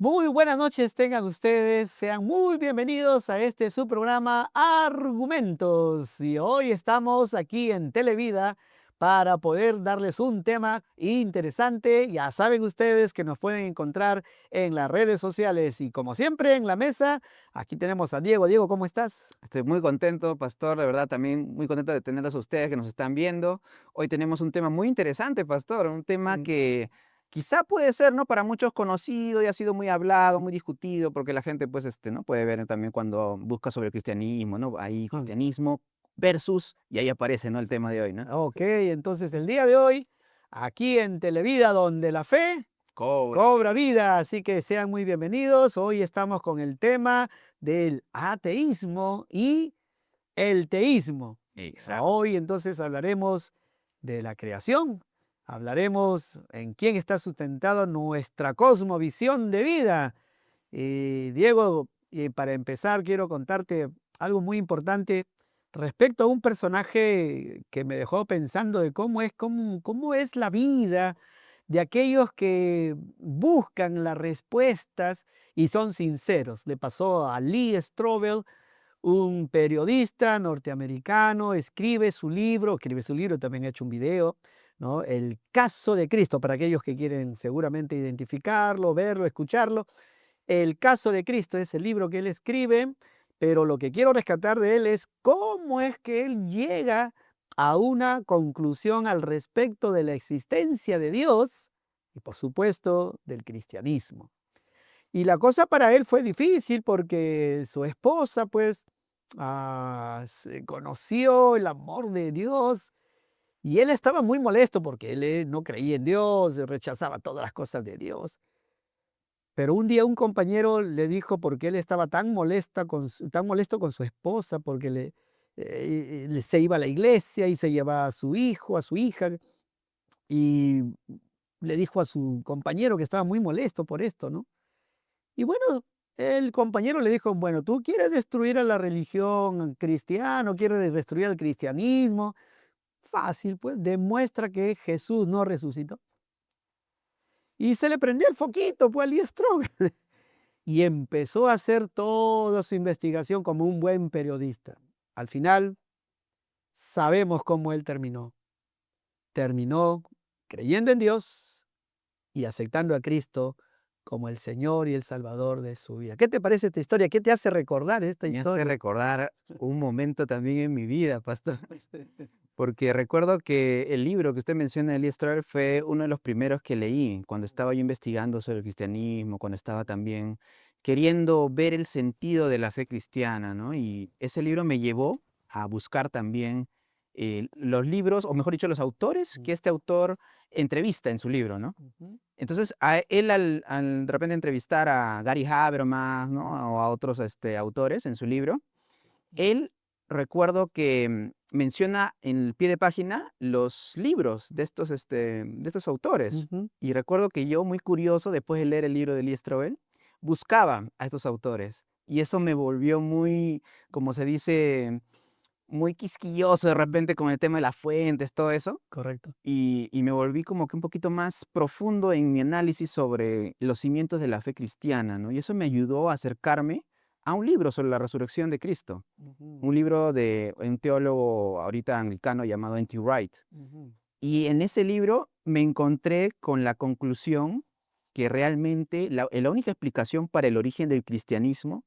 Muy buenas noches tengan ustedes, sean muy bienvenidos a este su programa Argumentos. Y hoy estamos aquí en Televida para poder darles un tema interesante. Ya saben ustedes que nos pueden encontrar en las redes sociales y como siempre en la mesa, aquí tenemos a Diego. Diego, ¿cómo estás? Estoy muy contento, pastor, de verdad, también muy contento de tenerlos a ustedes que nos están viendo. Hoy tenemos un tema muy interesante, pastor, un tema Sí. que quizá puede ser, ¿no? Para muchos conocido y ha sido muy hablado, muy discutido, porque la gente, pues, ¿no? Puede ver también cuando busca sobre el cristianismo, ¿no? Ahí, Ah, cristianismo versus, y ahí aparece, ¿no? El tema de hoy, ¿no? ok, entonces el día de hoy, aquí en Televida, donde la fe Cobra cobra vida. vida, así que sean muy bienvenidos. Hoy estamos con el tema del ateísmo y el teísmo. Exacto. Hoy entonces hablaremos de la creación, hablaremos en quién está sustentado nuestra cosmovisión de vida. Y Diego, para empezar, quiero contarte algo muy importante respecto a un personaje que me dejó pensando de cómo es la vida de aquellos que buscan las respuestas y son sinceros. Le pasó a Lee Strobel, un periodista norteamericano, escribe su libro, también ha hecho un video, ¿no? El caso de Cristo, para aquellos que quieren seguramente identificarlo, verlo, escucharlo. El caso de Cristo es el libro que él escribe, pero lo que quiero rescatar de él es cómo es que él llega a una conclusión al respecto de la existencia de Dios y por supuesto del cristianismo. Y la cosa para él fue difícil porque su esposa pues se conoció el amor de Dios y él estaba muy molesto porque él no creía en Dios, rechazaba todas las cosas de Dios. Pero un día un compañero le dijo por qué él estaba tan molesto con su esposa, porque se iba a la iglesia y se llevaba a su hijo, a su hija, y le dijo a su compañero que estaba muy molesto por esto, ¿no? Y bueno, el compañero le dijo, bueno, tú quieres destruir a la religión cristiana, quieres destruir al cristianismo, fácil, pues demuestra que Jesús no resucitó. Y se le prendió el foquito, pues, al Lee Strobel. Y empezó a hacer toda su investigación como un buen periodista. Al final, sabemos cómo él terminó. Terminó creyendo en Dios y aceptando a Cristo como el Señor y el Salvador de su vida. ¿Qué te parece esta historia? ¿Qué te hace recordar esta Me hace historia? recordar un momento también en mi vida, pastor. Porque recuerdo que el libro que usted menciona de Lee Strobel fue uno de los primeros que leí cuando estaba yo investigando sobre el cristianismo, cuando estaba también queriendo ver el sentido de la fe cristiana, ¿no? Y ese libro me llevó a buscar también los libros, o mejor dicho, los autores Mm, que este autor entrevista en su libro, ¿no? ujú, Entonces, a él al de repente entrevistar a Gary Habermas, ¿no? O a otros autores en su libro, él recuerdo que menciona en el pie de página los libros de estos autores. ujú. Y recuerdo que yo, muy curioso, después de leer el libro de Lee Strobel, buscaba a estos autores. Y eso me volvió muy, como se dice, muy quisquilloso de repente con el tema de las fuentes, todo eso. Correcto. Y me volví como que un poquito más profundo en mi análisis sobre los cimientos de la fe cristiana, ¿no? Y eso me ayudó a acercarme a un libro sobre la resurrección de Cristo, Ujú, un libro de un teólogo ahorita anglicano llamado N.T. Wright. ujú. Y en ese libro me encontré con la conclusión que realmente la única explicación para el origen del cristianismo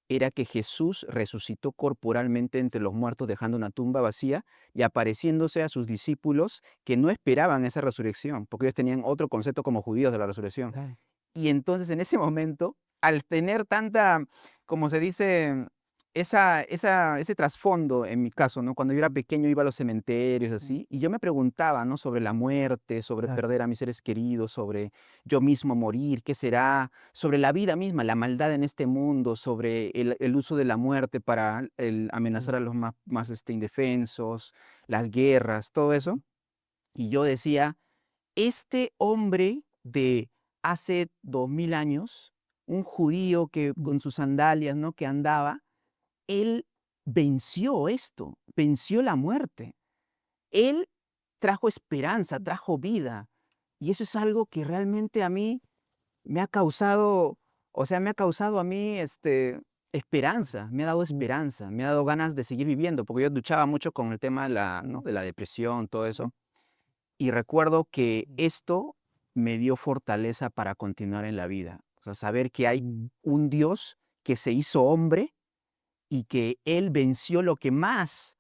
era que Jesús resucitó corporalmente entre los muertos, dejando una tumba vacía y apareciéndose a sus discípulos que no esperaban esa resurrección, porque ellos tenían otro concepto como judíos de la resurrección. Claro. Y entonces en ese momento, al tener tanta, como se dice, ese trasfondo en mi caso, ¿no? Cuando yo era pequeño iba a los cementerios Mm, así, y yo me preguntaba, ¿no? Sobre la muerte, sobre claro. perder a mis seres queridos, sobre yo mismo morir, ¿qué será? Sobre la vida misma, la maldad en este mundo, sobre el uso de la muerte para amenazar a Mm, los más indefensos, las guerras, todo eso. Y yo decía, este hombre de hace 2000 años, un judío que mm, con sus sandalias, ¿no? Que andaba, él venció esto, venció la muerte. Él trajo esperanza, trajo vida. Y eso es algo que realmente a mí me ha causado, O sea, me ha causado a mí esperanza, me ha dado Mm, esperanza, me ha dado ganas de seguir viviendo, porque yo luchaba mucho con el tema de la, ¿no? de la depresión, todo eso. Y recuerdo que mm, esto me dio fortaleza para continuar en la vida. O sea, saber que hay mm. un Dios que se hizo hombre y que Él venció lo que más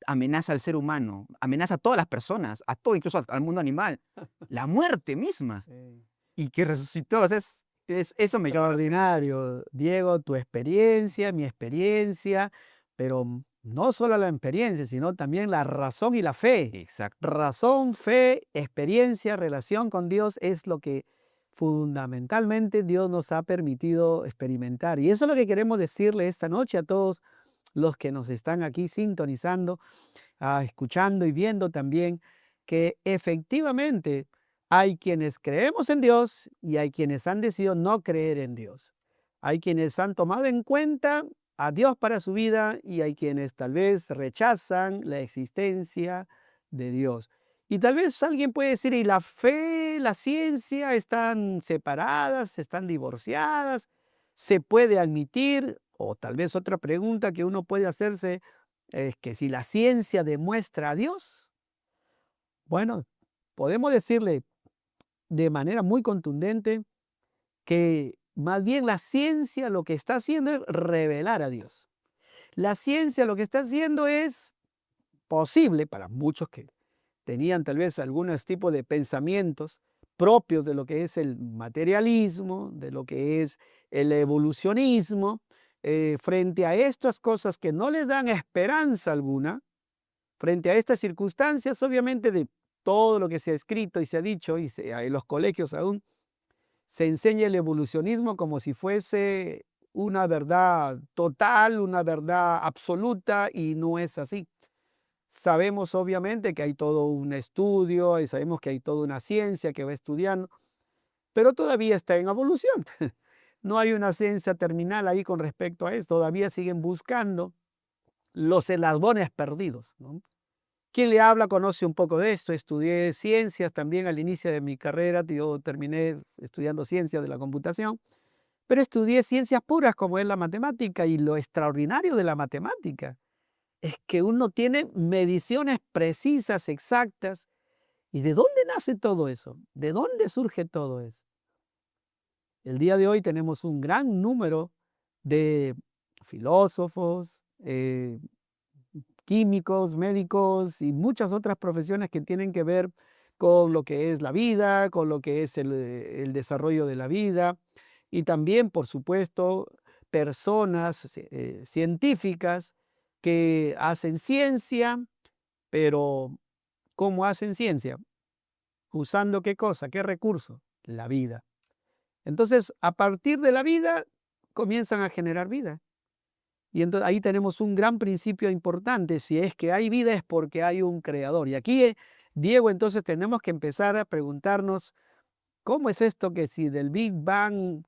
amenaza al ser humano, amenaza a todas las personas, a todo, incluso al mundo animal, la muerte misma, Sí. y que resucitó. O sea, eso me... Extraordinario, Diego, tu experiencia, mi experiencia, pero no solo la experiencia, sino también la razón y la fe. Exacto. Razón, fe, experiencia, relación con Dios es lo que fundamentalmente Dios nos ha permitido experimentar. Y eso es lo que queremos decirle esta noche a todos los que nos están aquí sintonizando, escuchando y viendo también, que efectivamente hay quienes creemos en Dios y hay quienes han decidido no creer en Dios. Hay quienes han tomado en cuenta a Dios para su vida y hay quienes tal vez rechazan la existencia de Dios. Y tal vez alguien puede decir, ¿y la fe, la ciencia están separadas, están divorciadas? ¿Se puede admitir? O tal vez otra pregunta que uno puede hacerse es que si la ciencia demuestra a Dios, bueno, podemos decirle de manera muy contundente que más bien la ciencia lo que está haciendo es revelar a Dios. La ciencia lo que está haciendo es posible para muchos que tenían tal vez algunos tipos de pensamientos propios de lo que es el materialismo, de lo que es el evolucionismo, frente a estas cosas que no les dan esperanza alguna. Frente a estas circunstancias, obviamente, de todo lo que se ha escrito y se ha dicho, y en los colegios aún, se enseña el evolucionismo como si fuese una verdad total, una verdad absoluta, y no es así. Sabemos obviamente que hay todo un estudio y sabemos que hay toda una ciencia que va estudiando, pero todavía está en evolución. No hay una ciencia terminal ahí con respecto a eso. Todavía siguen buscando los eslabones perdidos, ¿no? Quien le habla conoce un poco de esto. Estudié ciencias también al inicio de mi carrera. Yo terminé estudiando ciencias de la computación, pero estudié ciencias puras como es la matemática. Y lo extraordinario de la matemática es que uno tiene mediciones precisas, exactas. ¿Y de dónde nace todo eso? ¿De dónde surge todo eso? El día de hoy tenemos un gran número de filósofos, químicos, médicos y muchas otras profesiones que tienen que ver con lo que es la vida, con lo que es el desarrollo de la vida y también, por supuesto, personas científicas que hacen ciencia, pero ¿cómo hacen ciencia? ¿Usando qué cosa? ¿Qué recurso? La vida. Entonces, a partir de la vida, comienzan a generar vida. Y entonces ahí tenemos un gran principio importante. Si es que hay vida es porque hay un creador. Y aquí, Diego, entonces tenemos que empezar a preguntarnos, ¿cómo es esto que si del Big Bang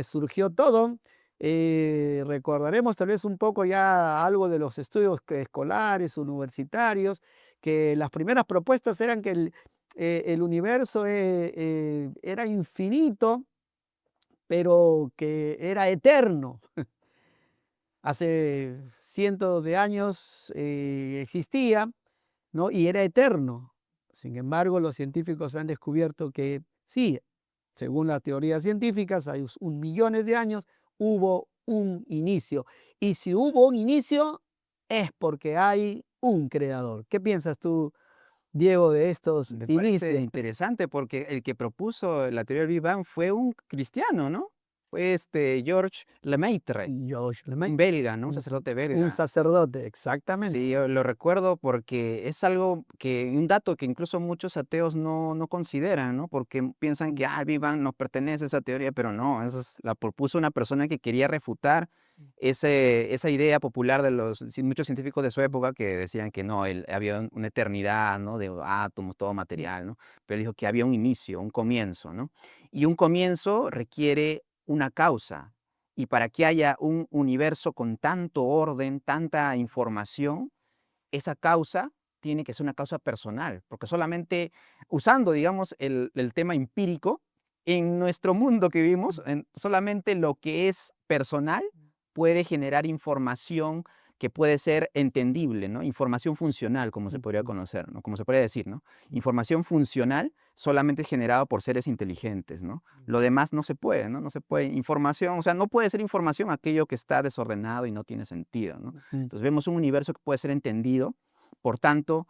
surgió todo? Recordaremos tal vez un poco ya algo de los estudios escolares, universitarios, que las primeras propuestas eran que el universo era infinito, pero que era eterno. Hace cientos de años existía, ¿no? Y era eterno. Sin embargo, los científicos han descubierto que sí, según las teorías científicas, hay un millones de años hubo un inicio. Y si hubo un inicio, es porque hay un creador. ¿Qué piensas tú, Diego, de estos Me parece inicios? interesante porque el que propuso la teoría del Big Bang fue un cristiano, ¿no? Fue Georges Lemaitre, George un Lemay, belga, ¿no? Un un, sacerdote un belga. sacerdote, exactamente. Sí, yo lo recuerdo porque es algo que, un dato que incluso muchos ateos no consideran, ¿no? Porque piensan que, Big Bang nos pertenece a esa teoría, pero no, la propuso una persona que quería refutar esa idea popular de muchos científicos de su época que decían que no, había una eternidad, ¿no? De átomos, todo material, ¿no? Pero dijo que había un inicio, un comienzo, ¿no? Y un comienzo requiere una causa. Y para que haya un universo con tanto orden, tanta información, esa causa tiene que ser una causa personal, porque solamente usando, digamos, el tema empírico, en nuestro mundo que vivimos, solamente lo que es personal puede generar información que puede ser entendible, ¿no? Información funcional, como se podría conocer, ¿no? Como se podría decir, ¿no? Información funcional solamente es generada por seres inteligentes, ¿no? Lo demás no se puede, ¿no? No se puede. Información, o sea, no puede ser información aquello que está desordenado y no tiene sentido, ¿no? Entonces vemos un universo que puede ser entendido, por tanto,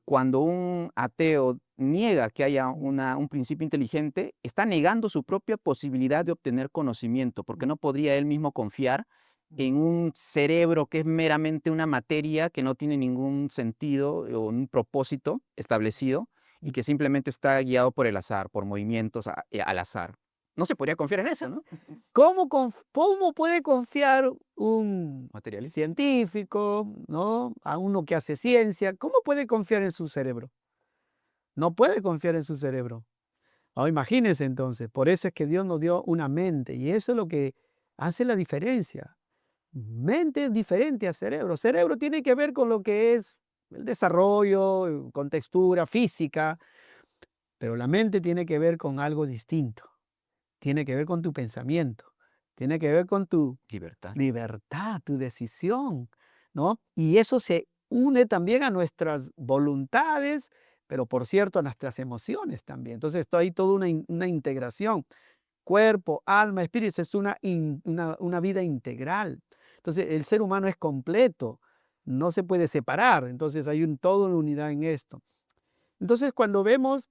cuando un ateo niega que haya un principio inteligente, está negando su propia posibilidad de obtener conocimiento, porque no podría él mismo confiar en un cerebro que es meramente una materia que no tiene ningún sentido o un propósito establecido y que simplemente está guiado por el azar, por movimientos al azar. No se podría confiar en eso, ¿no? ¿Cómo puede confiar un Materialista. científico, ¿no? A uno que hace ciencia? ¿Cómo puede confiar en su cerebro? No puede confiar en su cerebro. Imagínense entonces, por eso es que Dios nos dio una mente y eso es lo que hace la diferencia. Mente es diferente a cerebro. Cerebro tiene que ver con lo que es el desarrollo, con textura física, pero la mente tiene que ver con algo distinto. Tiene que ver con tu pensamiento, tiene que ver con tu Libertad. libertad, tu decisión, ¿no? Y eso se une también a nuestras voluntades, pero por cierto, a nuestras emociones también. Entonces, hay toda una integración. Cuerpo, alma, espíritu, es una vida integral. Entonces, el ser humano es completo, no se puede separar. Entonces, hay toda una unidad en esto. Entonces, cuando vemos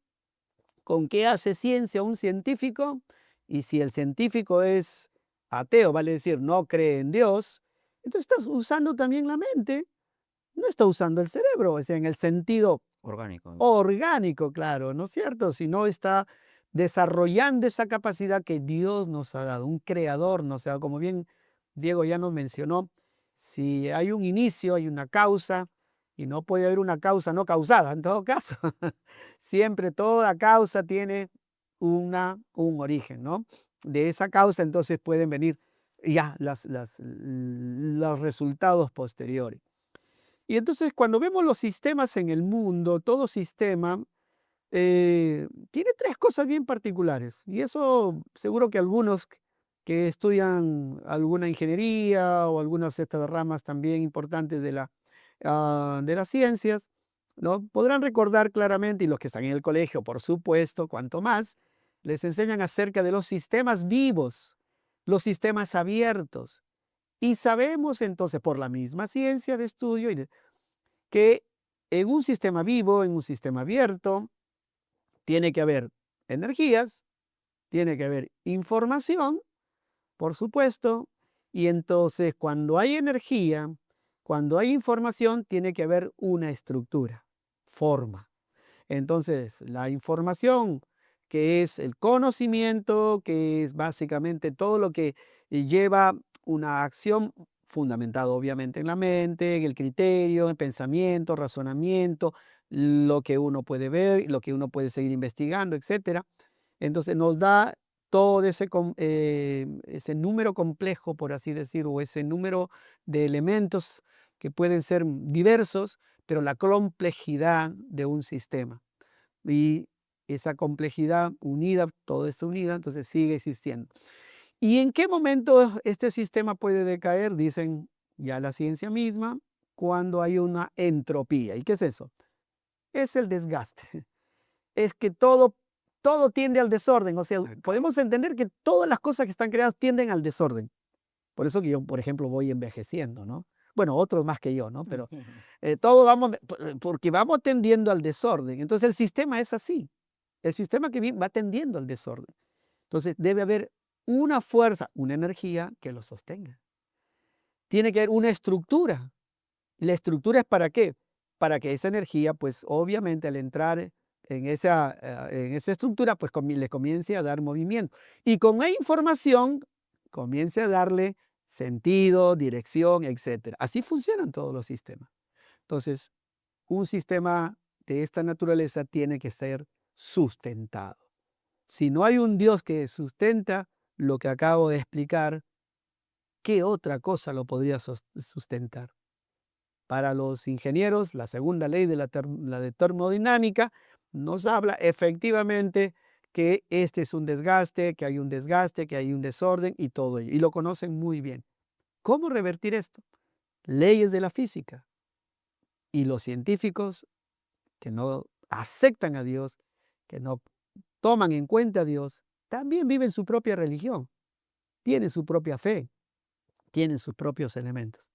con qué hace ciencia un científico, y si el científico es ateo, vale decir, no cree en Dios, entonces estás usando también la mente, no está usando el cerebro, o sea, en el sentido Orgánico. orgánico, claro, ¿no es cierto? Sino está desarrollando esa capacidad que Dios nos ha dado, un creador nos ha dado, como bien Diego ya nos mencionó, si hay un inicio, hay una causa, y no puede haber una causa no causada, en todo caso. Siempre toda causa tiene un origen, ¿no? De esa causa entonces pueden venir ya los resultados posteriores. Y entonces cuando vemos los sistemas en el mundo, todo sistema tiene tres cosas bien particulares. Y eso seguro que algunos que estudian alguna ingeniería o algunas de estas ramas también importantes de las ciencias, ¿no? Podrán recordar claramente, y los que están en el colegio, por supuesto, cuanto más, les enseñan acerca de los sistemas vivos, los sistemas abiertos. Y sabemos entonces por la misma ciencia de estudio que en un sistema vivo, en un sistema abierto, tiene que haber energías, tiene que haber información, por supuesto, y entonces cuando hay energía, cuando hay información, tiene que haber una estructura, forma. Entonces, la información, que es el conocimiento, que es básicamente todo lo que lleva una acción fundamentada obviamente en la mente, en el criterio, en pensamiento, razonamiento, lo que uno puede ver, lo que uno puede seguir investigando, etcétera. Entonces nos da todo ese número complejo, por así decir, o ese número de elementos que pueden ser diversos, pero la complejidad de un sistema. Y esa complejidad unida, todo esto unida, entonces sigue existiendo. ¿Y en qué momento este sistema puede decaer? Dicen ya la ciencia misma, cuando hay una entropía. ¿Y qué es eso? Es el desgaste. Es que todo tiende al desorden. O sea, podemos entender que todas las cosas que están creadas tienden al desorden. Por eso que yo, por ejemplo, voy envejeciendo, ¿no? Bueno, otros más que yo, ¿no? Pero todo vamos, porque vamos tendiendo al desorden. Entonces el sistema es así. El sistema que va tendiendo al desorden. Entonces debe haber una fuerza, una energía que lo sostenga. Tiene que haber una estructura. ¿La estructura es para qué? Para que esa energía, pues obviamente al entrar en esa estructura, pues le comience a dar movimiento. Y con la información comience a darle sentido, dirección, etcétera. Así funcionan todos los sistemas. Entonces, un sistema de esta naturaleza tiene que ser sustentado. Si no hay un Dios que sustenta lo que acabo de explicar, ¿qué otra cosa lo podría sustentar? Para los ingenieros, la segunda ley de la de termodinámica nos habla efectivamente que este es un desgaste, que hay un desgaste, que hay un desorden y todo ello. Y lo conocen muy bien. ¿Cómo revertir esto? Leyes de la física. Y los científicos que no aceptan a Dios, que no toman en cuenta a Dios, también viven su propia religión, tienen su propia fe, tienen sus propios elementos.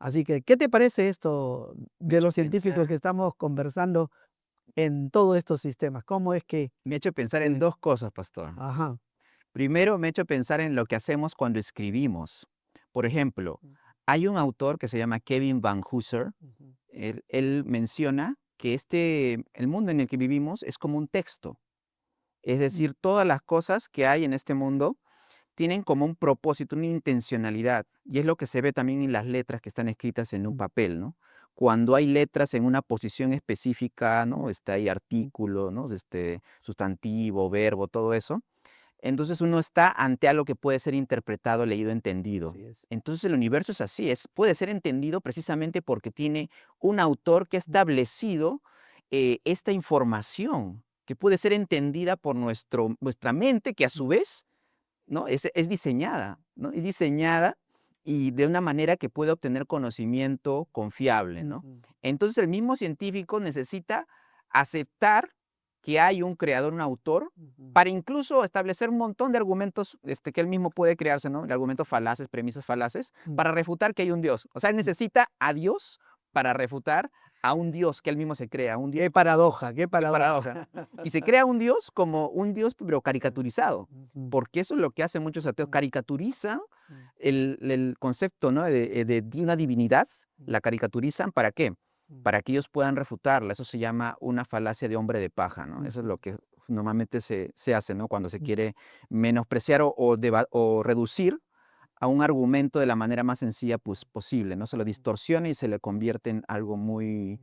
Así que, ¿qué te parece esto Me ha de hecho los científicos que pensar, estamos conversando en todos estos sistemas? ¿Cómo es que me ha hecho pensar en pueden? dos cosas, pastor. Ajá. Primero, me ha hecho pensar en lo que hacemos cuando escribimos. Por ejemplo, hay un autor que se llama Kevin Van Hooser. Ujú, Él menciona que el mundo en el que vivimos es como un texto. Es ujú, decir, todas las cosas que hay en este mundo tienen como un propósito, una intencionalidad. Y es lo que se ve también en las letras que están escritas en un ujú, papel, ¿no? Cuando hay letras en una posición específica, ¿no? Hay ujú. artículo, ¿no? Sustantivo, verbo, todo eso. Entonces uno está ante algo que puede ser interpretado, leído, entendido. Así es. Entonces el universo es así, puede ser entendido precisamente porque tiene un autor que ha establecido esta información, que puede ser entendida por nuestra mente, que a su vez, ¿no? Es diseñada, ¿no? Es diseñada y de una manera que puede obtener conocimiento confiable, ¿no? Ujú, Entonces el mismo científico necesita aceptar que hay un creador, un autor, ujú, para incluso establecer un montón de argumentos que él mismo puede crearse, ¿no? De argumentos falaces, premisas falaces, ujú. para refutar que hay un Dios. O sea, él necesita a Dios para refutar a un Dios que él mismo se crea, un Dios. Qué paradoja, qué Qué paradoja. paradoja. Y se crea un Dios como un Dios, pero caricaturizado, Ujú, porque eso es lo que hacen muchos ateos, ujú, caricaturizan ujú, el concepto, ¿no? de una divinidad, ujú, la caricaturizan, ¿para qué? ujú, Para que ellos puedan refutarla. Eso se llama una falacia de hombre de paja, ¿no? Eso es ujú, lo que normalmente se hace, ¿no? Cuando se ujú. quiere menospreciar o reducir a un argumento de la manera más sencilla pues, posible, ¿no? Se lo distorsiona y se le convierte en algo muy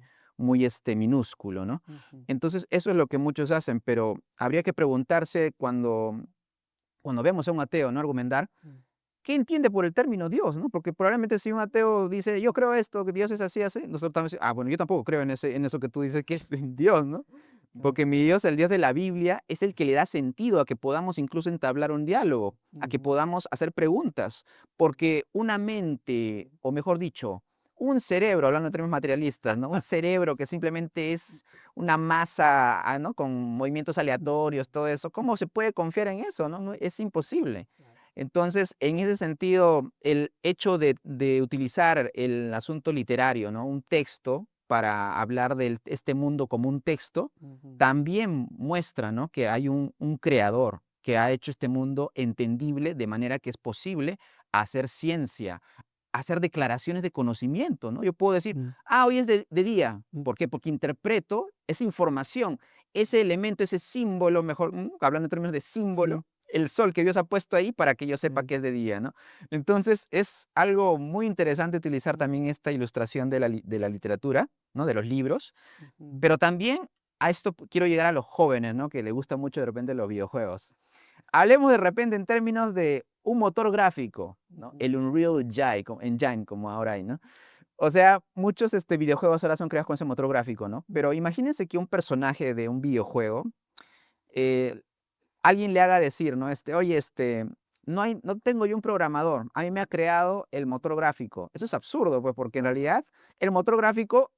minúsculo, ¿no? Ujú, Entonces, eso es lo que muchos hacen, pero habría que preguntarse cuando vemos a un ateo, ¿no? Argumentar, ujú. ¿qué entiende por el término Dios, no? Porque probablemente si un ateo dice, yo creo esto, que Dios es así, así, nosotros también decimos, bueno, yo tampoco creo en eso que tú dices que es Dios, ¿no? Claro. Porque mi Dios, el Dios de la Biblia, es el que le da sentido a que podamos incluso entablar un diálogo, a que Ujú, podamos hacer preguntas, porque una mente, o mejor dicho, un cerebro, hablando en términos materialistas, ¿no? Un cerebro que simplemente es una masa, ¿no? Con movimientos aleatorios, todo eso, ¿cómo se puede confiar en eso, no? Es imposible. claro. Entonces, en ese sentido, el hecho de utilizar el asunto literario, ¿no? Un texto para hablar de este mundo como un texto, Ujú, también muestra, ¿no? Que hay un creador que ha hecho este mundo entendible de manera que es posible hacer ciencia, hacer declaraciones de conocimiento, ¿no? Yo puedo decir, mm, hoy es de día. mm, ¿Por qué? Porque interpreto esa información, ese elemento, ese símbolo, mejor, hablando en términos de sí, símbolo, el sol que Dios ha puesto ahí para que yo sepa sí, que es de día, ¿no? Entonces, es algo muy interesante utilizar mm, también esta ilustración de la literatura, ¿no? De los libros, ujú, pero también a esto quiero llegar a los jóvenes, ¿no? Que les gusta mucho de repente los videojuegos. Hablemos de repente en términos de un motor gráfico, ¿no? ujú, El Unreal Engine, como ahora hay, ¿no? O sea, muchos videojuegos ahora son creados con ese motor gráfico, ¿no? Pero imagínense que un personaje de un videojuego, eh, alguien le haga decir, ¿no? Oye, no tengo yo un programador, a mí me ha creado el motor gráfico. Eso es absurdo, pues, porque en realidad el motor gráfico,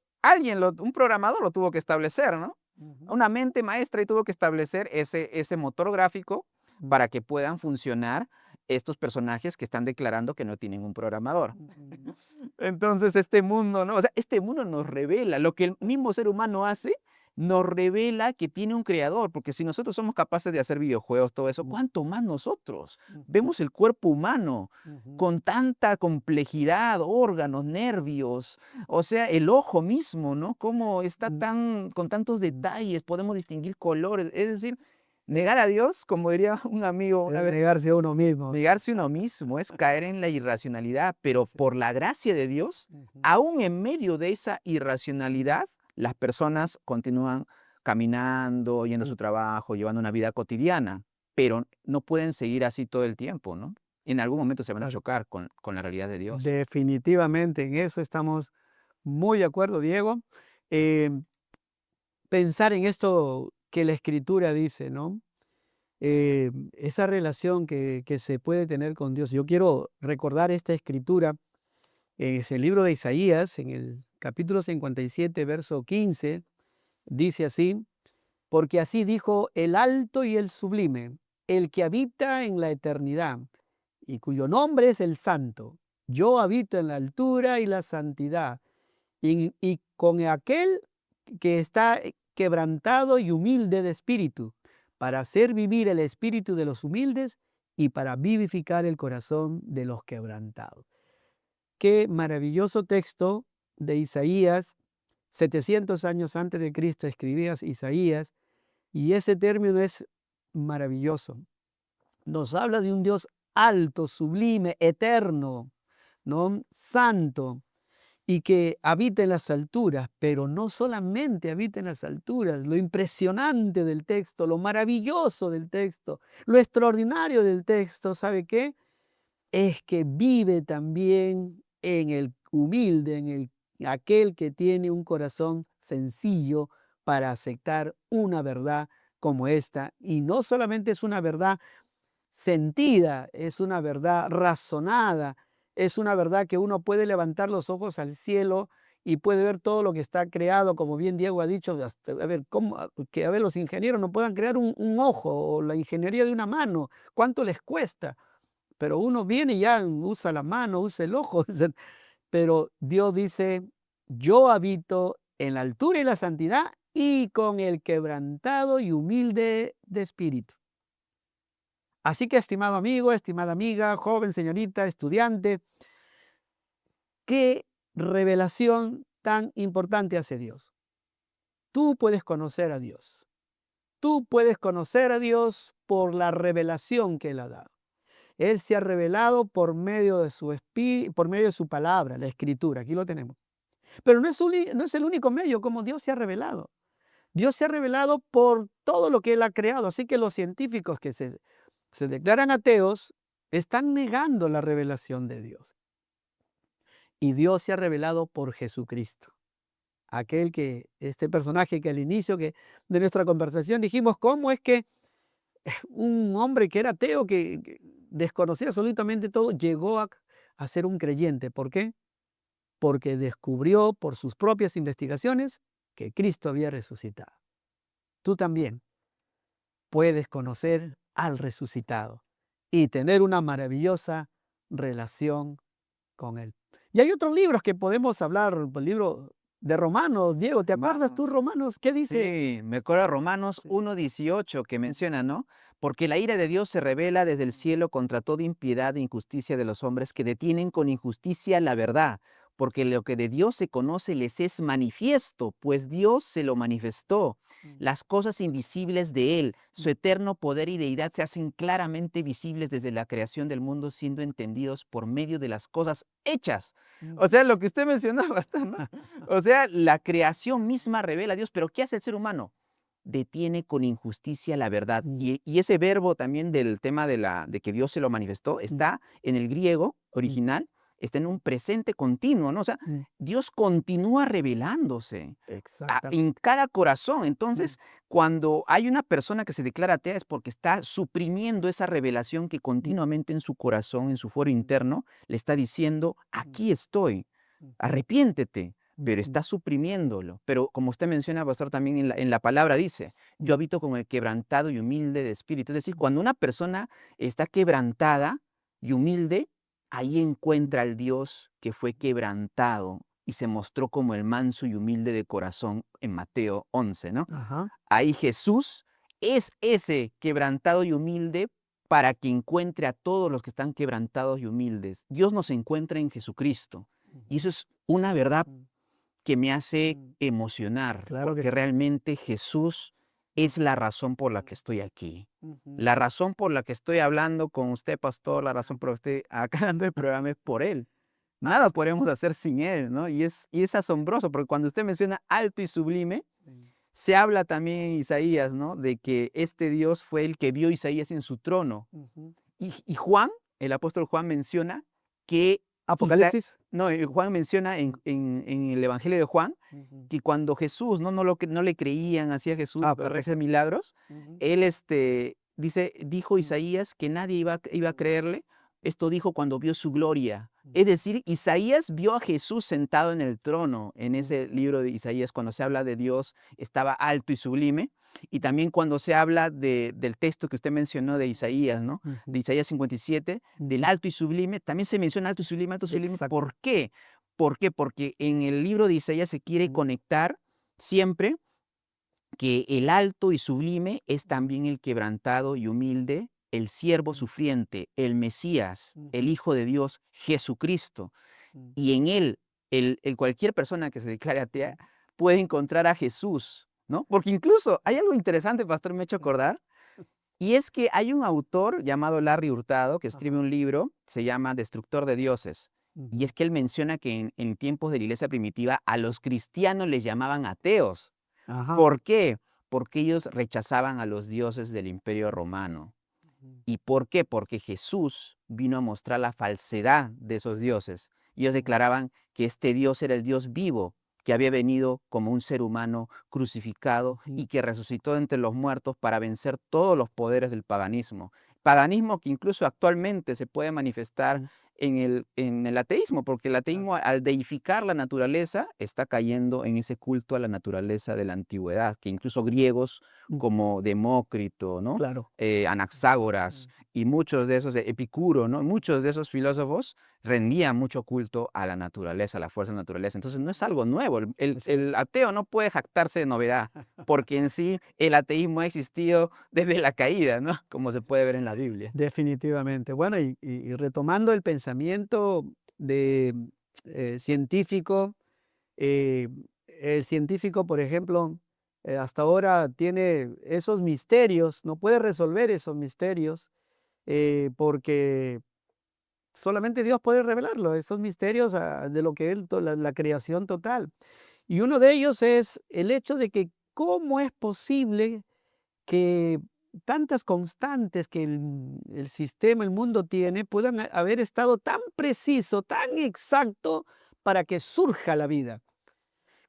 un programador lo tuvo que establecer, ¿no? ujú, Una mente maestra y tuvo que establecer ese motor gráfico mm, para que puedan funcionar estos personajes que están declarando que no tienen un programador. ujú, Entonces, este mundo, ¿no? O sea, este mundo nos revela lo que el mismo ser humano hace, nos revela que tiene un creador, porque si nosotros somos capaces de hacer videojuegos, todo eso, mm, ¿cuánto más nosotros? ujú, Vemos el cuerpo humano ujú, con tanta complejidad, órganos, nervios, o sea, el ojo mismo, ¿no? Cómo está mm, con tantos mm. detalles, podemos distinguir colores, es decir, negar a Dios, como diría un amigo una vez, Negarse a uno mismo. negarse uno mismo es caer en la irracionalidad, pero Sí, por la gracia de Dios, ujú, aún en medio de esa irracionalidad, las personas continúan caminando, yendo a mm, su trabajo, llevando una vida cotidiana, pero no pueden seguir así todo el tiempo, ¿no? En algún momento se van a claro. chocar con la realidad de Dios. Definitivamente en eso estamos muy de acuerdo, Diego. Pensar en esto que la Escritura dice, ¿no? esa relación que se puede tener con Dios. Yo quiero recordar esta escritura, es el libro de Isaías, en el capítulo 57, verso 15, dice así: porque así dijo el alto y el sublime, el que habita en la eternidad, y cuyo nombre es el Santo. Yo habito en la altura y la santidad, y con aquel que está quebrantado y humilde de espíritu, para hacer vivir el espíritu de los humildes y para vivificar el corazón de los quebrantados. Qué maravilloso texto de Isaías. 700 años antes de Cristo escribías Isaías, y ese término es maravilloso. Nos habla de un Dios alto, sublime, eterno, ¿no? Santo, y que habita en las alturas, pero no solamente habita en las alturas. Lo impresionante del texto, lo maravilloso del texto, lo extraordinario del texto, ¿sabe qué? Es que vive también en el humilde, aquel que tiene un corazón sencillo para aceptar una verdad como esta. Y no solamente es una verdad sentida, es una verdad razonada, es una verdad que uno puede levantar los ojos al cielo y puede ver todo lo que está creado, como bien Diego ha dicho. A ver, ¿cómo? Que a ver, los ingenieros no puedan crear un ojo, o la ingeniería de una mano, ¿cuánto les cuesta? Pero uno viene y ya usa la mano, usa el ojo, pero Dios dice: yo habito en la altura y la santidad, y con el quebrantado y humilde de espíritu. Así que, estimado amigo, estimada amiga, joven, señorita, estudiante, qué revelación tan importante hace Dios. Tú puedes conocer a Dios. Tú puedes conocer a Dios por la revelación que Él ha dado. Él se ha revelado por medio de su espíritu, por medio de su palabra, la escritura. Aquí lo tenemos. Pero no es el único medio como Dios se ha revelado. Dios se ha revelado por todo lo que Él ha creado. Así que los científicos que se declaran ateos están negando la revelación de Dios. Y Dios se ha revelado por Jesucristo. Este personaje que al inicio de nuestra conversación dijimos, ¿cómo es que un hombre que era ateo, que desconocía absolutamente todo, llegó a ser un creyente? ¿Por qué? Porque descubrió por sus propias investigaciones que Cristo había resucitado. Tú también puedes conocer al resucitado y tener una maravillosa relación con Él. Y hay otros libros que podemos hablar, el libro de Romanos. Diego, ¿te acuerdas tú, Romanos? ¿Qué dice? Sí, me acuerdo a Romanos Sí. 1:18 que menciona, ¿no? Porque la ira de Dios se revela desde el cielo contra toda impiedad e injusticia de los hombres que detienen con injusticia la verdad, porque lo que de Dios se conoce les es manifiesto, pues Dios se lo manifestó. Las cosas invisibles de Él, su eterno poder y deidad se hacen claramente visibles desde la creación del mundo, siendo entendidos por medio de las cosas hechas. O sea, lo que usted mencionaba, ¿no? O sea, la creación misma revela a Dios, pero ¿qué hace el ser humano? Detiene con injusticia la verdad. Y ese verbo también del tema de que Dios se lo manifestó está en el griego original, está en un presente continuo, ¿no? O sea, Dios continúa revelándose Exactamente. en cada corazón. Entonces, cuando hay una persona que se declara atea es porque está suprimiendo esa revelación que continuamente en su corazón, en su foro interno, le está diciendo, aquí estoy, arrepiéntete, pero está suprimiéndolo. Pero como usted menciona, pastor, también en la palabra dice, yo habito con el quebrantado y humilde de espíritu. Es decir, cuando una persona está quebrantada y humilde, ahí encuentra al Dios que fue quebrantado y se mostró como el manso y humilde de corazón en Mateo 11, ¿no? Ajá. Ahí Jesús es ese quebrantado y humilde para que encuentre a todos los que están quebrantados y humildes. Dios nos encuentra en Jesucristo. Y eso es una verdad que me hace emocionar, Claro que porque sí. realmente Jesús es la razón por la que estoy aquí. La razón por la que estoy hablando con usted, pastor, la razón por la que estoy acá dando el programa es por Él. Nada podemos hacer sin Él, ¿no? Y es asombroso, porque cuando usted menciona alto y sublime, se habla también en Isaías, ¿no? De que este Dios fue el que vio a Isaías en su trono. Y Juan, el apóstol Juan menciona que Apocalipsis. no, Juan menciona en el Evangelio de Juan que cuando Jesús no le creían, hacía Jesús, Ah, hacía correcto. milagros, él dijo Isaías que nadie iba a creerle. Esto dijo cuando vio su gloria. Es decir, Isaías vio a Jesús sentado en el trono. En ese libro de Isaías, cuando se habla de Dios, estaba alto y sublime. Y también cuando se habla del texto que usted mencionó de Isaías, ¿no? De Isaías 57, del alto y sublime, también se menciona alto y sublime, alto y sublime. Exacto. ¿Por qué? ¿Por qué? Porque en el libro de Isaías se quiere conectar siempre que el alto y sublime es también el quebrantado y humilde, el siervo sufriente, el Mesías, el Hijo de Dios, Jesucristo. Y en él, cualquier persona que se declare atea puede encontrar a Jesús, ¿no? Porque incluso hay algo interesante, pastor, me ha hecho acordar, y es que hay un autor llamado Larry Hurtado que escribe un libro, se llama Destructor de Dioses. Y es que él menciona que en tiempos de la iglesia primitiva a los cristianos les llamaban ateos. Ajá. ¿Por qué? Porque ellos rechazaban a los dioses del Imperio Romano. ¿Y por qué? Porque Jesús vino a mostrar la falsedad de esos dioses. Ellos declaraban que este Dios era el Dios vivo, que había venido como un ser humano crucificado y que resucitó entre los muertos para vencer todos los poderes del paganismo. Paganismo que incluso actualmente se puede manifestar en el ateísmo, porque el ateísmo, al deificar la naturaleza, está cayendo en ese culto a la naturaleza de la antigüedad, que incluso griegos como Demócrito, ¿no? Claro. Anaxágoras y muchos de esos, Epicuro, ¿no? Muchos de esos filósofos rendían mucho culto a la naturaleza, a la fuerza de la naturaleza. Entonces no es algo nuevo. El ateo no puede jactarse de novedad, porque en sí el ateísmo ha existido desde la caída, ¿no? Como se puede ver en la Biblia. Definitivamente. Bueno, y retomando el pensamiento de científico, eh, el científico, por ejemplo, hasta ahora tiene esos misterios, no puede resolver esos misterios porque solamente Dios puede revelarlo, esos misterios de lo que es la creación total. Y uno de ellos es el hecho de que cómo es posible que tantas constantes que el sistema, el mundo tiene, puedan haber estado tan preciso, tan exacto para que surja la vida.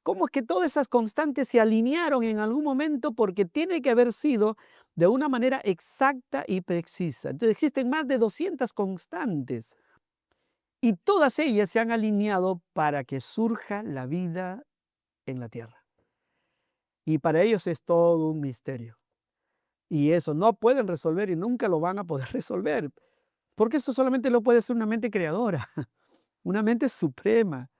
¿Cómo es que todas esas constantes se alinearon en algún momento? Porque tiene que haber sido de una manera exacta y precisa. Entonces existen más de 200 constantes y todas ellas se han alineado para que surja la vida en la tierra. Y para ellos es todo un misterio. Y eso no pueden resolver y nunca lo van a poder resolver, porque eso solamente lo puede hacer una mente creadora, una mente suprema,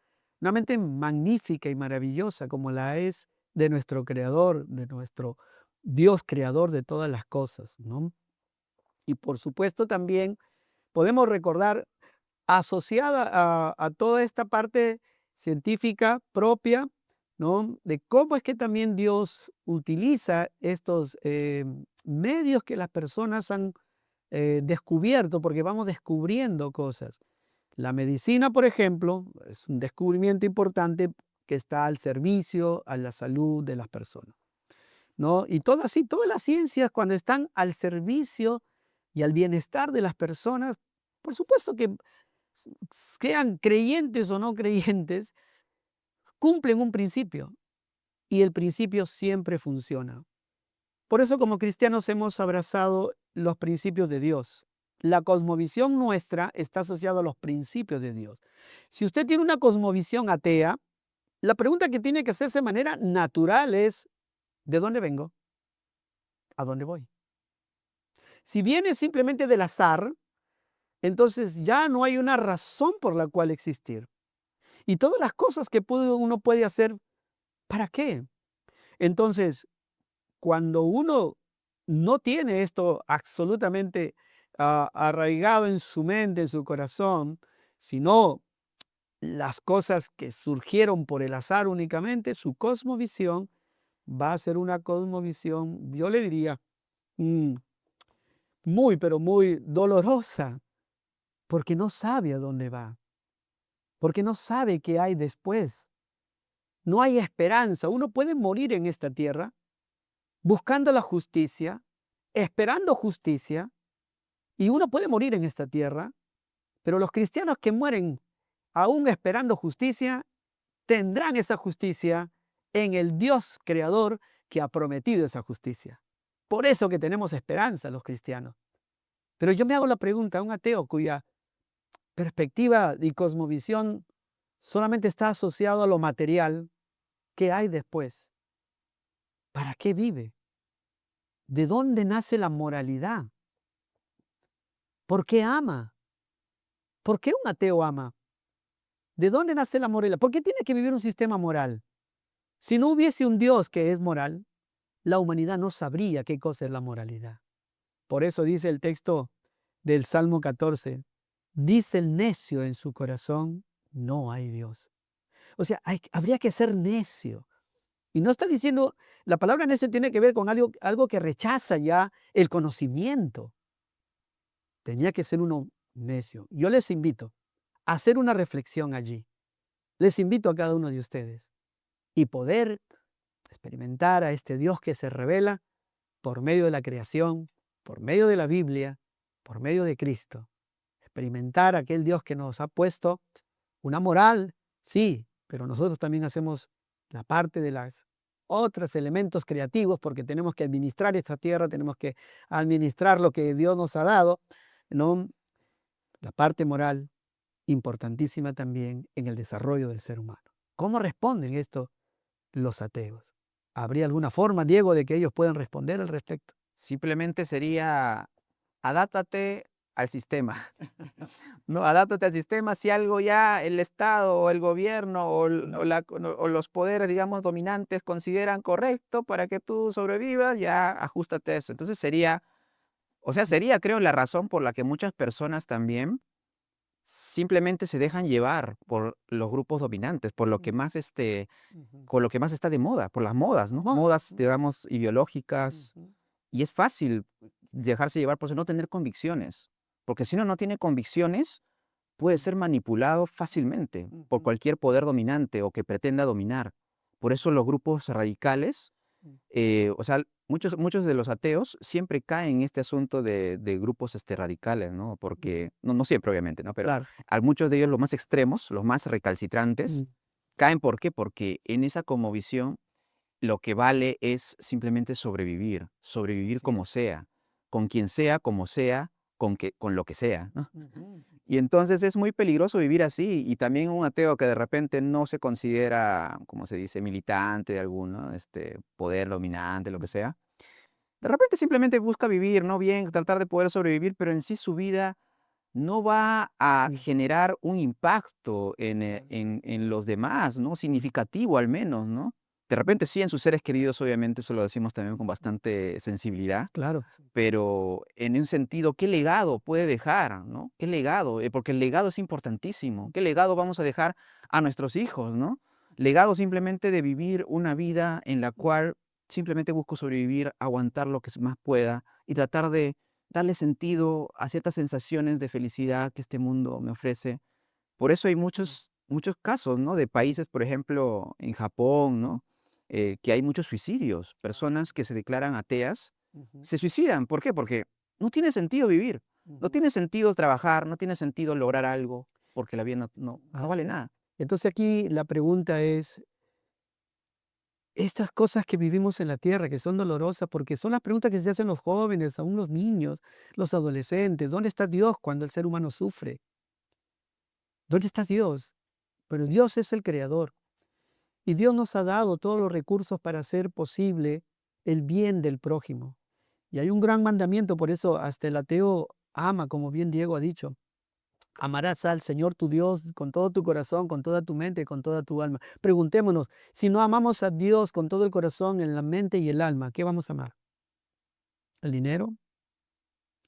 una mente magnífica y maravillosa como la es de nuestro creador, de nuestro Dios creador de todas las cosas, ¿no? Y por supuesto también podemos recordar, asociada a toda esta parte científica propia, ¿no? De cómo es que también Dios utiliza estos medios que las personas han descubierto, porque vamos descubriendo cosas. La medicina, por ejemplo, es un descubrimiento importante que está al servicio a la salud de las personas, ¿no? Y todas las ciencias cuando están al servicio y al bienestar de las personas, por supuesto que sean creyentes o no creyentes, cumplen un principio y el principio siempre funciona. Por eso como cristianos hemos abrazado los principios de Dios. La cosmovisión nuestra está asociada a los principios de Dios. Si usted tiene una cosmovisión atea, la pregunta que tiene que hacerse de manera natural es, ¿de dónde vengo? ¿A dónde voy? Si viene simplemente del azar, entonces ya no hay una razón por la cual existir. Y todas las cosas que uno puede hacer, ¿para qué? Entonces, cuando uno no tiene esto absolutamente arraigado en su mente, en su corazón, sino las cosas que surgieron por el azar únicamente, su cosmovisión va a ser una cosmovisión, yo le diría, mm, muy, pero muy dolorosa, porque no sabe a dónde va, porque no sabe qué hay después. No hay esperanza. Uno puede morir en esta tierra buscando la justicia, esperando justicia, y uno puede morir en esta tierra, pero los cristianos que mueren aún esperando justicia, tendrán esa justicia en el Dios creador que ha prometido esa justicia. por eso que tenemos esperanza los cristianos. Pero yo me hago la pregunta, un ateo cuya perspectiva y cosmovisión solamente está asociado a lo material, ¿qué hay después? ¿Para qué vive? ¿De dónde nace la moralidad? ¿Por qué ama? ¿Por qué un ateo ama? ¿De dónde nace la moralidad? ¿Por qué tiene que vivir un sistema moral? Si no hubiese un Dios que es moral, la humanidad no sabría qué cosa es la moralidad. Por eso dice el texto del Salmo 14, dice el necio en su corazón, no hay Dios. O sea, habría que ser necio. Y no está diciendo, la palabra necio tiene que ver con algo que rechaza ya el conocimiento. Tenía que ser uno necio. Yo les invito a hacer una reflexión allí. Les invito a cada uno de ustedes y poder experimentar a este Dios que se revela por medio de la creación, por medio de la Biblia, por medio de Cristo. Experimentar a aquel Dios que nos ha puesto una moral, sí, pero nosotros también hacemos la parte de los otros elementos creativos porque tenemos que administrar esta tierra, tenemos que administrar lo que Dios nos ha dado, ¿no? La parte moral, importantísima también en el desarrollo del ser humano. ¿Cómo responden esto los ateos? ¿Habría alguna forma, Diego, de que ellos puedan responder al respecto? Simplemente sería, adáptate al sistema. No, adáptate al sistema. Si algo ya el Estado o el gobierno o los poderes, digamos, dominantes consideran correcto para que tú sobrevivas, ya ajustate a eso. Entonces sería, o sea, sería, creo, la razón por la que muchas personas también simplemente se dejan llevar por los grupos dominantes, por lo que más, Ujú. con lo que más está de moda, por las modas, ¿no? Modas, digamos, ideológicas. Ujú. Y es fácil dejarse llevar por eso, no tener convicciones. Porque si uno no tiene convicciones, puede ser manipulado fácilmente por Ujú. cualquier poder dominante o que pretenda dominar. Por eso los grupos radicales, o sea, muchos de los ateos siempre caen en este asunto de grupos radicales, ¿no? Porque, no siempre obviamente, ¿no? Pero Claro. a muchos de ellos, los más extremos, los más recalcitrantes, Mm. caen. ¿Por qué? Porque en esa cosmovisión lo que vale es simplemente sobrevivir, sobrevivir Así como es. sea, con quien sea, como sea, con lo que sea, ¿no? Ujú. Y entonces es muy peligroso vivir así. Y también un ateo que de repente no se considera, como se dice, militante de algún, ¿no? Poder dominante, lo que sea. De repente simplemente busca vivir, ¿no? Bien, tratar de poder sobrevivir, pero en sí su vida no va a Mm. generar un impacto Claro. en los demás, ¿no? Significativo al menos, ¿no? De repente sí en sus seres queridos, obviamente, eso lo decimos también con bastante sensibilidad, Claro. pero en un sentido, ¿qué legado puede dejar, no? ¿Qué legado? Porque el legado es importantísimo. ¿Qué legado vamos a dejar a nuestros hijos, no? Legado simplemente de vivir una vida en la cual simplemente busco sobrevivir, aguantar lo que más pueda y tratar de darle sentido a ciertas sensaciones de felicidad que este mundo me ofrece. Por eso hay muchos casos, ¿no? De países, por ejemplo, en Japón, ¿no? Que hay muchos suicidios. Personas que se declaran ateas Ujú. se suicidan. ¿Por qué? Porque no tiene sentido vivir. No Ujú. tiene sentido trabajar, no tiene sentido lograr algo, porque la vida no Así vale es. nada. Entonces aquí la pregunta es, estas cosas que vivimos en la tierra, que son dolorosas, porque son las preguntas que se hacen los jóvenes, aún los niños, los adolescentes, ¿dónde está Dios cuando el ser humano sufre? ¿Dónde está Dios? Pero Dios es el creador y Dios nos ha dado todos los recursos para hacer posible el bien del prójimo. Y hay un gran mandamiento, por eso hasta el ateo ama, como bien Diego ha dicho. Amarás al Señor tu Dios con todo tu corazón, con toda tu mente, con toda tu alma. Preguntémonos, si no amamos a Dios con todo el corazón, en la mente y el alma, ¿qué vamos a amar? ¿El dinero?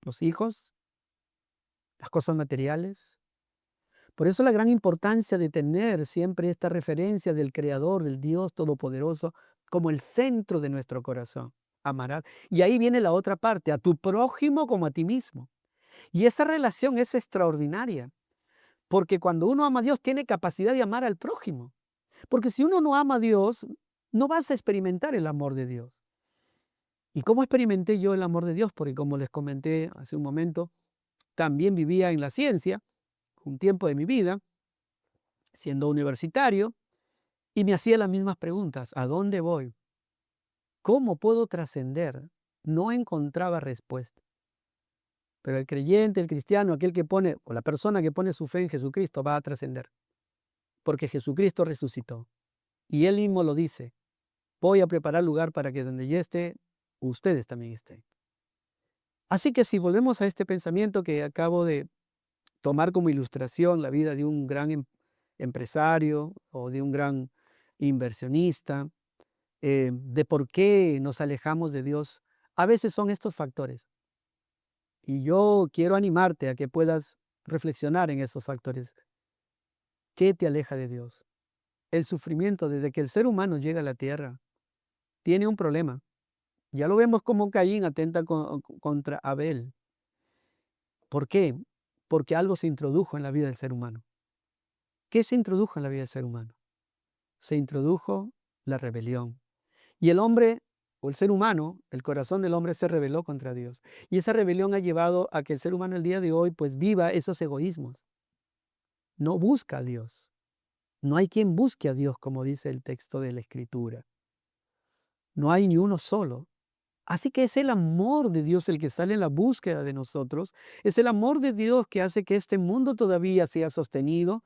¿Los hijos? ¿Las cosas materiales? Por eso la gran importancia de tener siempre esta referencia del Creador, del Dios Todopoderoso, como el centro de nuestro corazón. Amarás. Y ahí viene la otra parte, a tu prójimo como a ti mismo. Y esa relación es extraordinaria, porque cuando uno ama a Dios tiene capacidad de amar al prójimo. Porque si uno no ama a Dios, no vas a experimentar el amor de Dios. ¿Y cómo experimenté yo el amor de Dios? Porque como les comenté hace un momento, también vivía en la ciencia un tiempo de mi vida, siendo universitario, y me hacía las mismas preguntas. ¿A dónde voy? ¿Cómo puedo trascender? no encontraba respuesta. Pero el creyente, el cristiano, aquel que pone, o la persona que pone su fe en Jesucristo va a trascender, porque Jesucristo resucitó. Y Él mismo lo dice, voy a preparar lugar para que donde yo esté, ustedes también estén. Así que si volvemos a este pensamiento que acabo de tomar como ilustración la vida de un gran empresario o de un gran inversionista, de por qué nos alejamos de Dios, a veces son estos factores. Y yo quiero animarte a que puedas reflexionar en esos factores. ¿Qué te aleja de Dios? El sufrimiento desde que el ser humano llega a la tierra tiene un problema. Ya lo vemos como Caín atenta contra Abel. ¿Por qué? Porque algo se introdujo en la vida del ser humano. ¿Qué se introdujo en la vida del ser humano? Se introdujo la rebelión. Y el hombre, o el ser humano, el corazón del hombre se rebeló contra Dios. Y esa rebelión ha llevado a que el ser humano el día de hoy pues viva esos egoísmos. No busca a Dios. No hay quien busque a Dios, como dice el texto de la Escritura. No hay ni uno solo. Así que es el amor de Dios el que sale en la búsqueda de nosotros. Es el amor de Dios que hace que este mundo todavía sea sostenido.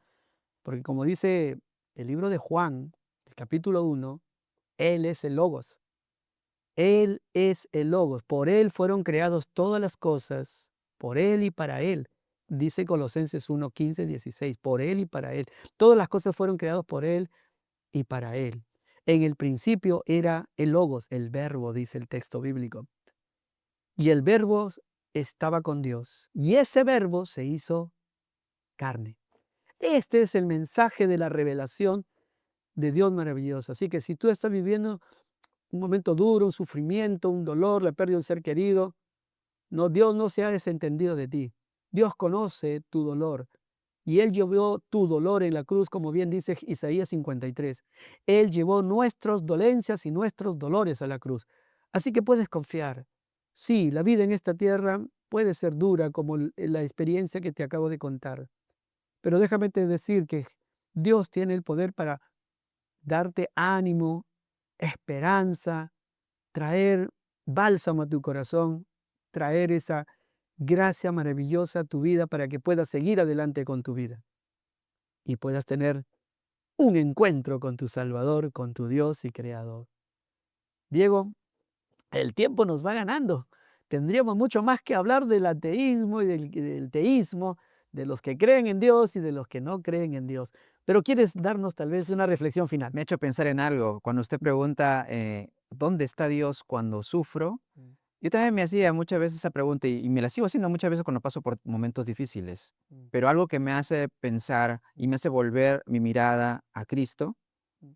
Porque como dice el libro de Juan, el capítulo 1, Él es el Logos. Él es el Logos. Por Él fueron creadas todas las cosas. Por Él y para Él. Dice Colosenses 1, 15, 16. Por Él y para Él. Todas las cosas fueron creadas por Él y para Él. En el principio era el Logos, el verbo, dice el texto bíblico. Y el verbo estaba con Dios. Y ese verbo se hizo carne. Este es el mensaje de la revelación de Dios maravilloso. Así que si tú estás viviendo un momento duro, un sufrimiento, un dolor, la pérdida de un ser querido, no, Dios no se ha desentendido de ti. Dios conoce tu dolor. Y Él llevó tu dolor en la cruz, como bien dice Isaías 53. Él llevó nuestras dolencias y nuestros dolores a la cruz. Así que puedes confiar. Sí, la vida en esta tierra puede ser dura, como la experiencia que te acabo de contar. Pero déjame te decir que Dios tiene el poder para darte ánimo, esperanza, traer bálsamo a tu corazón, traer esa gracia maravillosa a tu vida para que puedas seguir adelante con tu vida y puedas tener un encuentro con tu Salvador, con tu Dios y Creador. Diego, el tiempo nos va ganando. Tendríamos mucho más que hablar del ateísmo y del teísmo, de los que creen en Dios y de los que no creen en Dios. Pero ¿quieres darnos tal vez una reflexión final? Me ha hecho pensar en algo. Cuando usted pregunta, ¿dónde está Dios cuando sufro? Yo también me hacía muchas veces esa pregunta y me la sigo haciendo muchas veces cuando paso por momentos difíciles. Pero algo que me hace pensar y me hace volver mi mirada a Cristo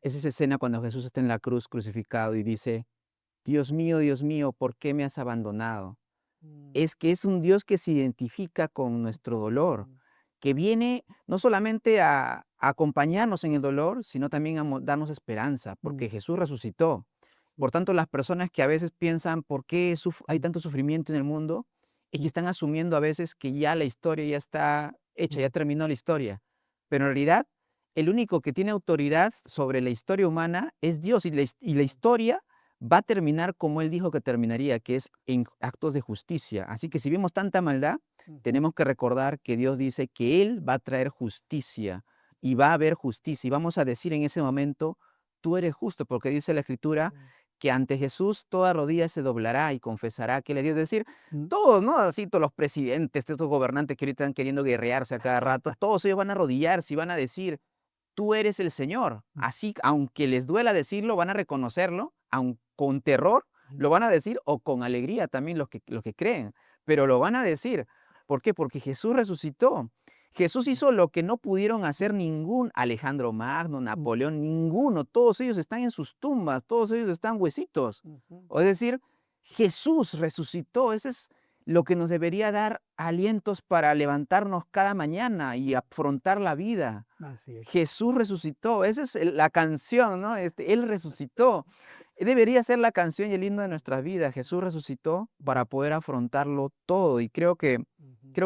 es esa escena cuando Jesús está en la cruz crucificado y dice, Dios mío, ¿por qué me has abandonado? Es que es un Dios que se identifica con nuestro dolor, que viene no solamente a acompañarnos en el dolor, sino también a darnos esperanza, porque Jesús resucitó. Por tanto, las personas que a veces piensan, ¿por qué hay tanto sufrimiento en el mundo? Es que están asumiendo a veces que ya la historia ya está hecha, ya terminó la historia. Pero en realidad, el único que tiene autoridad sobre la historia humana es Dios, y la historia va a terminar como Él dijo que terminaría, que es en actos de justicia. Así que si vemos tanta maldad, tenemos que recordar que Dios dice que Él va a traer justicia y va a haber justicia. Y vamos a decir en ese momento, tú eres justo, porque dice la Escritura que ante Jesús toda rodilla se doblará y confesará que Él es Dios. Es decir, todos, ¿no? Así todos los presidentes, estos gobernantes que ahorita están queriendo guerrearse a cada rato, todos ellos van a arrodillarse y van a decir, tú eres el Señor. Así, aunque les duela decirlo, van a reconocerlo, aun con terror, lo van a decir, o con alegría también los que creen, pero lo van a decir. ¿Por qué? Porque Jesús resucitó. Jesús hizo lo que no pudieron hacer ningún Alejandro Magno, Napoleón, ninguno. Todos ellos están en sus tumbas, todos ellos están huesitos. O es decir, Jesús resucitó. Ese es lo que nos debería dar alientos para levantarnos cada mañana y afrontar la vida. Así es. Jesús resucitó. Esa es la canción, ¿no? Él resucitó. Debería ser la canción y el himno de nuestras vidas. Jesús resucitó para poder afrontarlo todo. Y creo que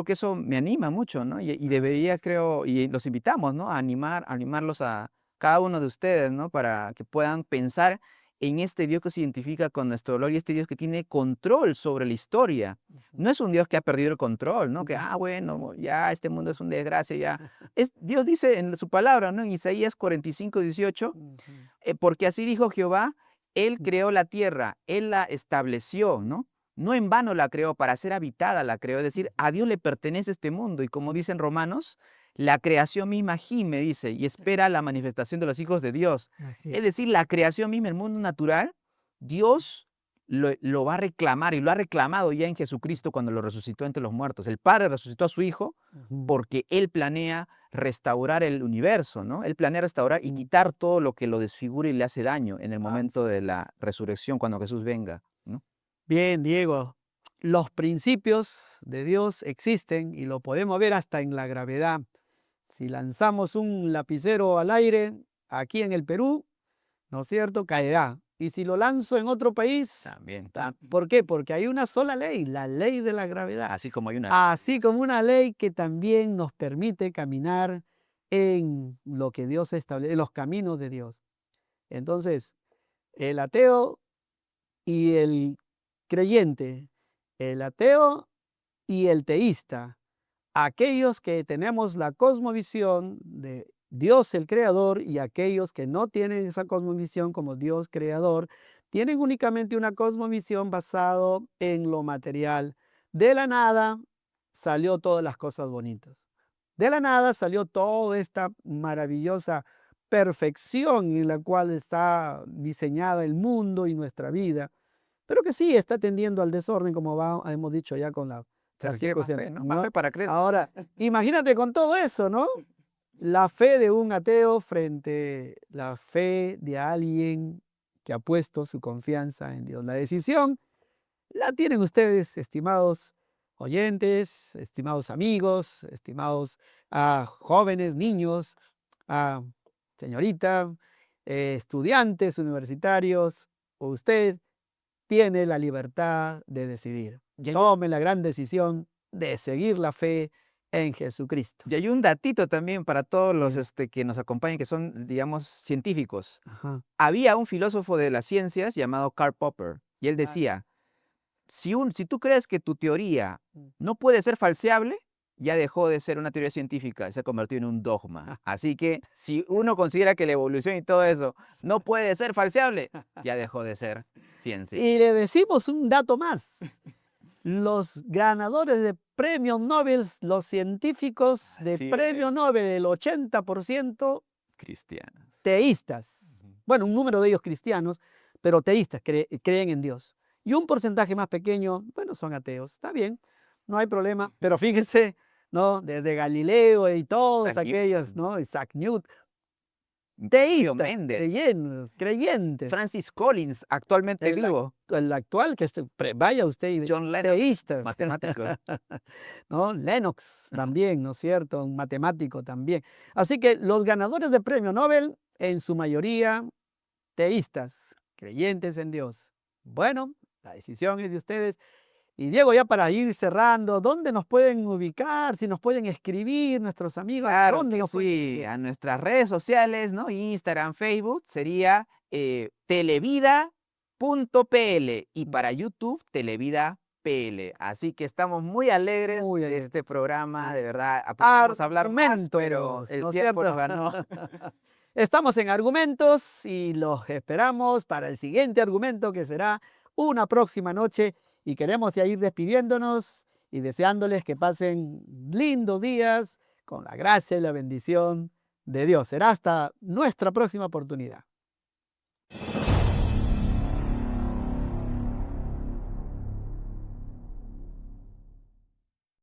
eso me anima mucho, ¿no? Y debería, creo, y los invitamos, ¿no? A animarlos a cada uno de ustedes, ¿no? Para que puedan pensar en este Dios que se identifica con nuestro dolor y este Dios que tiene control sobre la historia. No es un Dios que ha perdido el control, ¿no? Que, bueno, ya este mundo es una desgracia, ya. Dios dice en su palabra, ¿no? En Isaías 45:18, porque así dijo Jehová, Él creó la tierra, Él la estableció, ¿no? No en vano la creó, para ser habitada la creó. Es decir, a Dios le pertenece este mundo. Y como dicen Romanos, la creación misma gime, dice, y espera la manifestación de los hijos de Dios. Así Es decir, la creación misma, el mundo natural, Dios lo va a reclamar y lo ha reclamado ya en Jesucristo cuando lo resucitó entre los muertos. El Padre resucitó a su Hijo porque Él planea restaurar el universo, ¿no? Él planea restaurar y quitar todo lo que lo desfigura y le hace daño en el momento de la resurrección, cuando Jesús venga, ¿no? Bien, Diego. Los principios de Dios existen y lo podemos ver hasta en la gravedad. Si lanzamos un lapicero al aire aquí en el Perú, ¿no es cierto?, caerá. Y si lo lanzo en otro país, También. ¿por qué? Porque hay una sola ley, la ley de la gravedad. Así como hay una... Así como una ley que también nos permite caminar en lo que Dios establece, en los caminos de Dios. Entonces, el ateo y el creyente, el ateo y el teísta, aquellos que tenemos la cosmovisión de Dios el creador y aquellos que no tienen esa cosmovisión como Dios creador, tienen únicamente una cosmovisión basada en lo material. De la nada salió todas las cosas bonitas. De la nada salió toda esta maravillosa perfección en la cual está diseñada el mundo y nuestra vida, pero que sí está tendiendo al desorden, como hemos dicho ya con la fe, ¿no? Más fe para creer. Ahora, imagínate con todo eso, ¿no? La fe de un ateo frente a la fe de alguien que ha puesto su confianza en Dios. La decisión la tienen ustedes, estimados oyentes, estimados amigos, estimados jóvenes, niños, señorita, estudiantes universitarios. Usted tiene la libertad de decidir. Tome la gran decisión de seguir la fe en Jesucristo. Y hay un datito también para todos los que nos acompañan, que son, digamos, científicos. Ajá. Había un filósofo de las ciencias llamado Karl Popper, y él decía, si tú crees que tu teoría no puede ser falseable, ya dejó de ser una teoría científica y se ha convertido en un dogma. Así que si uno considera que la evolución y todo eso no puede ser falseable, ya dejó de ser ciencia. Y le decimos un dato más. Los ganadores de premios Nobel, los científicos de premio Nobel, el 80% cristianos, teístas. Bueno, un número de ellos cristianos, pero teístas, creen en Dios. Y un porcentaje más pequeño, bueno, son ateos. Está bien, no hay problema. Pero fíjense, ¿no? Desde Galileo y todos aquellos, ¿no? Isaac Newton, teístas, creyentes. Francis Collins, actualmente vivo. El actual, que vaya usted, John Lennox, teísta. matemático. ¿No? Lennox también, ¿no es cierto? Un matemático también. Así que los ganadores de premio Nobel, en su mayoría, teístas, creyentes en Dios. Bueno, la decisión es de ustedes. Y Diego, ya para ir cerrando, ¿dónde nos pueden ubicar? Si nos pueden escribir nuestros amigos. Claro, ¿Dónde nos pueden sí, a nuestras redes sociales, ¿no? Instagram, Facebook, sería televida.pl y para YouTube, Televida PL. Así que estamos muy alegres de este programa, de verdad. Podemos hablar más, pero el tiempo nos ganó. Estamos en argumentos y los esperamos para el siguiente argumento, que será una próxima noche. Y queremos ya ir despidiéndonos y deseándoles que pasen lindos días con la gracia y la bendición de Dios. Será hasta nuestra próxima oportunidad.